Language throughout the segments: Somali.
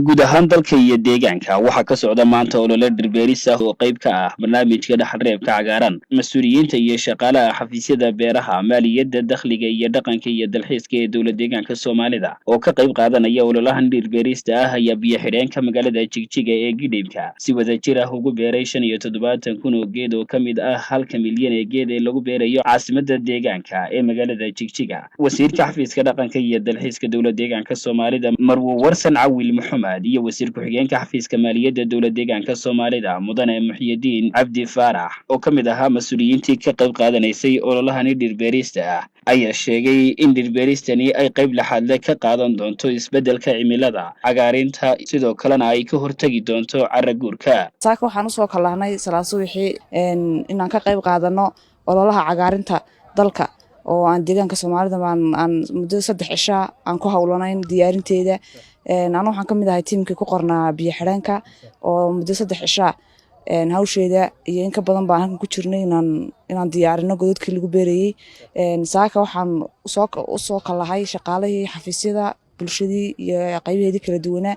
guud ahaan dalka iyo deegaanka waxaa ka socda maanta olole dhirbeeris ah oo qayb ka ah barnaamijka dhaxal-reebka cagaaran. Mas-uuliyiinta iyo shaqaalaha xafiisyada beeraha, maaliyadda, dakhliga iyo dhaqanka iyo dalxiiska ee dowlad deegaanka Soomaalida oo ka qayb qaadanaya ololahan dhirbeerista ah ayaa biyo xidheenka magaalada Jigjiga ee Gidhibka si wadajir ah ugu beeray 75,000 oo geed oo ka mid ah 1 milyan ee geed ee lagu beerayo caasimadda deegaanka ee magaalada Jigjiga. Wasiirka xafiiska dhaqanka iyo dalxiiska dowlad deegaanka Soomaalida Marwo Warsan Cawil iyo wasiir ku-xigeenka xafiiska maaliyadda dowlad deegaanka Soomaalida Mudane Muxyidiin Cabdi Faarax oo ka mid ahaa mas-uuliyiintii ka qayb qaadanaysay ololahani dhirbeerista ah ayaa sheegay in dhirbeeristani ay qayb laxaadle ka qaadan doonto isbeddelka cimilada, cagaarinta, sidoo kalena ay ka hortagi doonto carra guurka. saaka waxaan usoo kalahnay salaaso wixii inaan ka qayb qaadano ololaha cagaarinta dalka oo aan deegaanka Soomaalida aan muddo 3 cisho aan ku hawlanayn diyaarinteeda. أنا waxaan kamid ahay tiimkii ku qornaa biyo xidheenka oo muddo 3 cisho hawsheeda iyo in ka badan baan halkan ku jirnay inaan diyaarino godadkii lagu beerayay. saaka waxaan soo kalahay shaqaalihii xafiisyada bulshadii iyo qaybaheedii kala duwanaa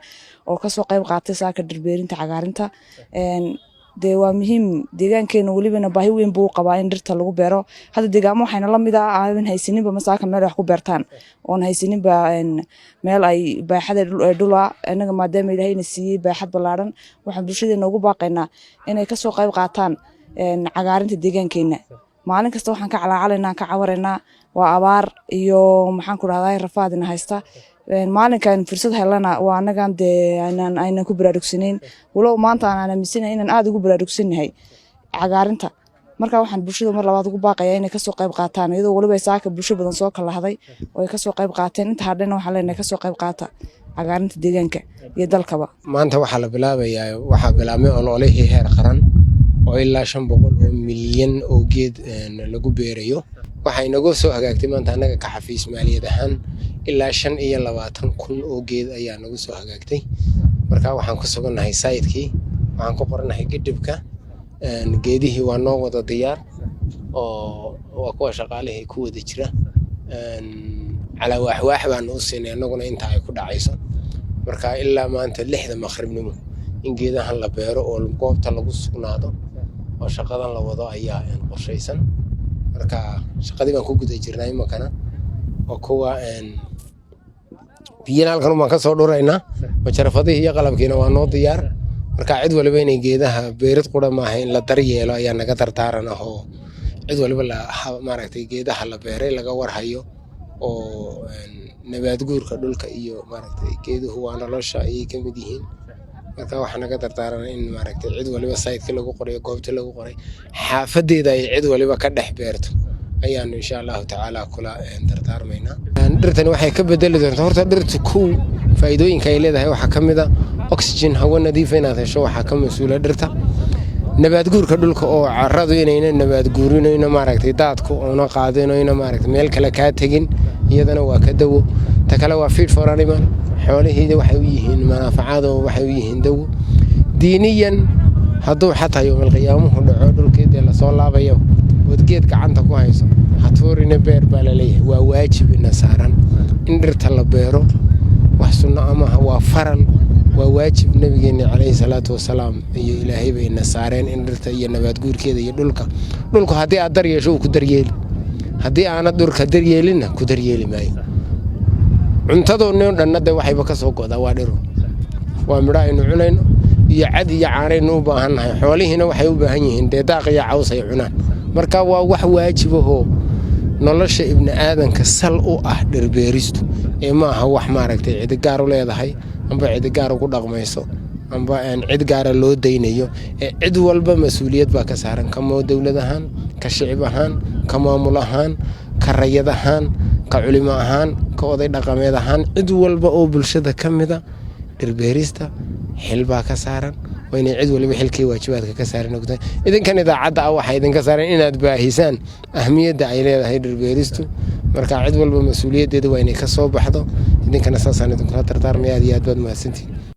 oo ka soo qayb qaatay saaka dhirbeerinta cagaarinta. waa muhiim deegaankeena walibana baahi weyn buu qabaa in dhirta lagu beero. hadda deegaamo waxayna la mid ah aan haysaninba masaaka meel wax ku beertaan oon haysaninba meel ay baaxada dhula anaga maadaama Ilaahayna siiyay baaxad ballaaran waxaan bulshadeena ugu baaqaynaa inay ka soo qayb qaataan cagaarinta deegaankeena. maalin kasta waxaan ka calaacalanaa ka cawareynaa waa abaar iyo maxaan ku rahdaa rafaadina haysta. maalinkan fursad helana waa anagan aynan ku baraarugsanayn walow maanta aan aaminsanahay inaan aad ugu baraarugsanahay cagaarinta. marka waxaan bulshada mar labaad ugu baaqayaa inay ka soo qayb qaataan iyadoo waliba saaka bulsho badan soo kalahday oo ay ka soo qayb qaateen. inta hadhana waxaa leenahay ka soo qayb qaata cagaarinta deegaanka iyo dalkaba. maanta waxaa la bilaabayaa waxaa bilaabmay ololihii heer qaran oo ilaa 500 milyan oo geed lagu beerayo. waxay nagu soo hagaagtay maanta anaga ka xafiis maaliyad ahaan ilaa 25,000 oo geed ayaa nagu soo hagaagtay. marka waxaan ku suganahay sayidkii waxaan ku qoranahay Gidhibka geedihii waa noo wada diyaar oo waa kuwa shaqaalihii ku wada jira cala waax baan u siinay anaguna inta ay ku dhacayso. marka ilaa maanta 6 maqribnimo in geedahan la beero oo goobta lagu sugnaado oo shaqadan la wado ayaa qorshaysan. marka shaqadii baan ku guda jirnay makana oo kuwa biyana halkan ma ka soo dhuraynaa majarafadii iyo qalabkiina waa noo diyaar. marka cid waliba inay geedaha beerid qura ma ahayn la daryeelo ayaa naga tartaaran oo cid waliba la maaragtay geedaha la beeray laga warhayo oo nabaad guurka dhulka iyo maaragtay geeduhu waa nolosha ay ka mid yihiin. marka waxaan naga tartaaran in maaragtay cid waliba sayidka lagu qoray goobta lagu qoray xaafadeeda ay cid waliba ka dhex beerto ayaan insha Allah taala kula tartaarmayna. dhirtani waxay ka bedeli doontaa horta dhirtu ku faa'iidooyinka ay leedahay waxa kamid ah oxygen hawo nadiif ah inaad hesho waxa ka masuula dhirta. nabaad guurka dhulka oo carradu inayna nabaad guurinayna maaragtay daadku oo qaadinayna maaragtay meel kale ka tagin iyadana waa ka dawo. ta kale waa feed for animal xoolaheeda waxay u yihiin manaafacaad oo waxay u yihiin dawo. diiniyan hadduu xataa yawmal qiyaamahu dhaco dhulkeeda la soo laabayo wadgeed gacanta ku hayso hatuurina beer baa la leeyahay waa waajib ina saaran in dhirta la beero. wax sunno ama waa faral waa waajib nabigeena calayhi salaatu wasalaam iyo Ilaahay bay ina saareen in dhirta iyo nabaad guurkeeda iyo dhulka haddii aad daryeesho ku daryeeli haddii aanad dhulka daryeelina ku daryeeli maayo. cuntadoona dhanna waxayba ka soo go'daa waa dhiro waa midho aynu cunayno iyo cad iyo caanaynu u baahannahay. xoolihiina waxay u baahan yihiin daaq iyo caws ay cunaan. marka waa wax waajib ah nolosha ibn aadanka sal u ah dhirbeeristu ee ma aha wax maaragtay cid gaar u leedahay amba cid gaar ugu dhaqmayso amba cid gaar loo deynayo cid walba mas'uuliyad baa ka saaran kama dawlad ahaan ka shicib ahaan ka maamul ahaan ka rayid ahaan ka culimo ahaan ka oday dhaqameed ahaan cid walba oo bulshada kamida dhirbeerista xil baa ka saaran waa inay cid waliba xilkii waajibaadka ka saaran noqdaan. idinkan idaacadda waxa idinka saaran inaad baahisaan ahmiyadda ay leedahay dhirbeeristu. marka cid walba mas'uuliyaddeedu waa inay ka soo baxdo idinkana saasaan idinkula tartaarmaya aad iyo aad baad mahadsantihiin.